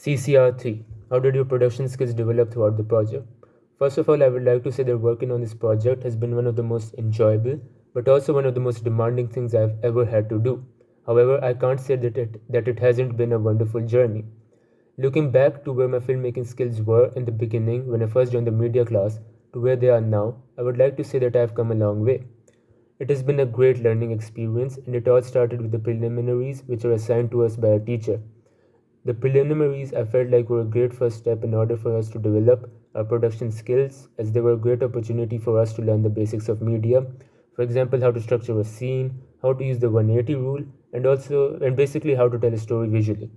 CCR3. How did your production skills develop throughout the project? First of all, I would like to say that working on this project has been one of the most enjoyable, but also one of the most demanding things I've ever had to do. However, I can't say that it hasn't been a wonderful journey. Looking back to where my filmmaking skills were in the beginning when I first joined the media class to where they are now, I would like to say that I have come a long way. It has been a great learning experience, and it all started with the preliminaries which were assigned to us by our teacher. The preliminaries I felt like were a great first step in order for us to develop our production skills, as they were a great opportunity for us to learn the basics of media. For example, how to structure a scene, how to use the 180 rule, and basically how to tell a story visually.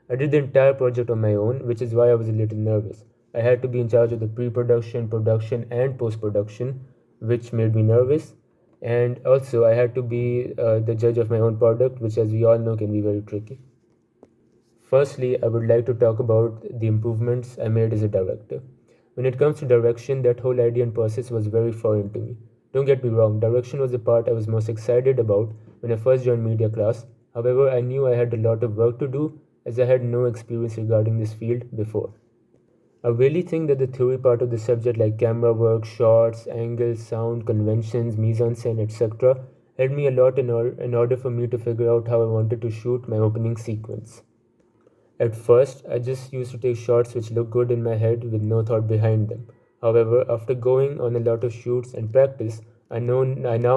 I did the entire project on my own, which is why I was a little nervous. I had to be in charge of the pre production, production, and post production, which made me nervous. And also, I had to be the judge of my own product, which, as we all know, can be very tricky. Firstly, I would like to talk about the improvements I made as a director. When it comes to direction, that whole idea and process was very foreign to me. Don't get me wrong, direction was the part I was most excited about when I first joined media class. However, I knew I had a lot of work to do as I had no experience regarding this field before. I really think that the theory part of the subject, like camera work, shots, angles, sound, conventions, mise en scène, etc., helped me a lot in order for me to figure out how I wanted to shoot my opening sequence. At first, I just used to take shots which looked good in my head with no thought behind them. However, after going on a lot of shoots and practice, I now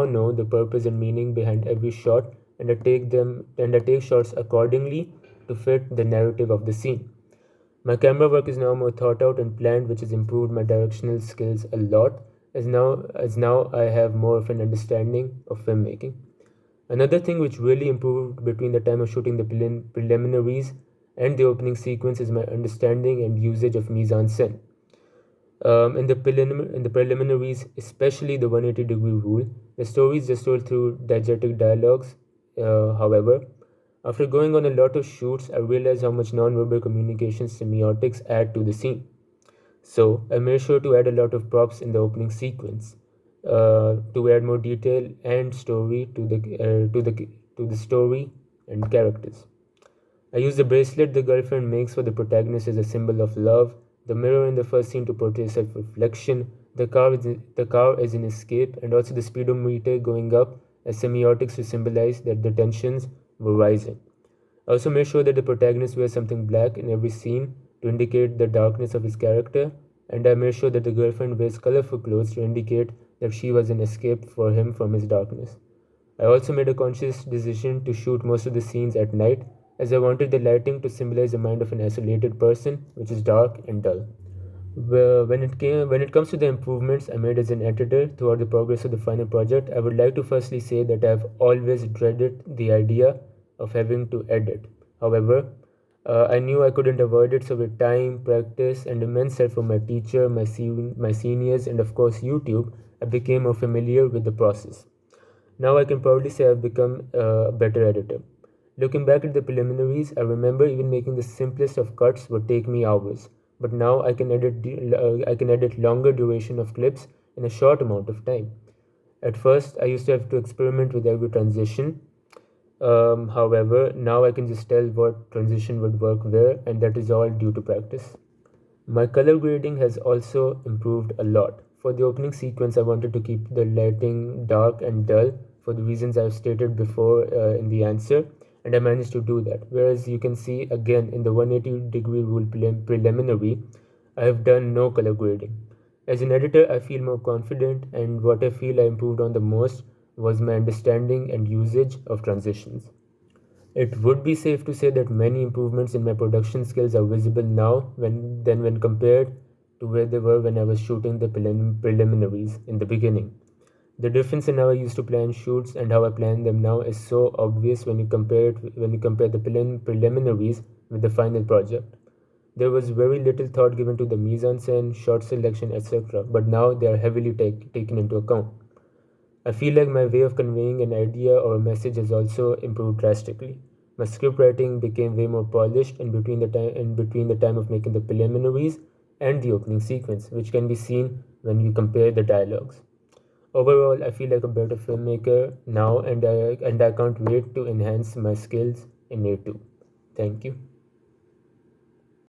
know the purpose and meaning behind every shot, and I take shots accordingly to fit the narrative of the scene. My camera work is now more thought out and planned, which has improved my directional skills a lot, as now I have more of an understanding of filmmaking. Another thing which really improved between the time of shooting the preliminaries and the opening sequence is my understanding and usage of mise en scène. In the preliminaries, especially the 180-degree rule, the story is just told through diegetic dialogues. However, after going on a lot of shoots, I realized how much non-verbal communication semiotics add to the scene. So I made sure to add a lot of props in the opening sequence to add more detail and story to the story and characters. I use the bracelet the girlfriend makes for the protagonist as a symbol of love, the mirror in the first scene to portray self-reflection, the car as an escape, and also the speedometer going up as semiotics to symbolize that the tensions were rising. I also made sure that the protagonist wears something black in every scene to indicate the darkness of his character, and I made sure that the girlfriend wears colorful clothes to indicate that she was an escape for him from his darkness. I also made a conscious decision to shoot most of the scenes at night, as I wanted the lighting to symbolize the mind of an isolated person, which is dark and dull. When it comes to the improvements I made as an editor throughout the progress of the final project, I would like to firstly say that I have always dreaded the idea of having to edit. However, I knew I couldn't avoid it, so with time, practice, and immense help from my teacher, my seniors, and of course YouTube, I became more familiar with the process. Now I can proudly say I've become a better editor. Looking back at the preliminaries, I remember even making the simplest of cuts would take me hours. But now I can edit longer duration of clips in a short amount of time. At first, I used to have to experiment with every transition. However, now I can just tell what transition would work where, and that is all due to practice. My color grading has also improved a lot. For the opening sequence, I wanted to keep the lighting dark and dull for the reasons I've stated before in the answer, and I managed to do that. Whereas you can see again in the 180-degree rule preliminary, I have done no color grading. As an editor, I feel more confident, and what I feel I improved on the most was my understanding and usage of transitions. It would be safe to say that many improvements in my production skills are visible now when compared to where they were when I was shooting the preliminaries in the beginning. The difference in how I used to plan shoots and how I plan them now is so obvious when you compare the preliminaries with the final project. There was very little thought given to the mise en scène, shot selection, etc., but now they are heavily taken into account. I feel like my way of conveying an idea or a message has also improved drastically. My script writing became way more polished in between the time of making the preliminaries and the opening sequence, which can be seen when you compare the dialogues. Overall, I feel like a better filmmaker now, and I can't wait to enhance my skills in A2. Thank you.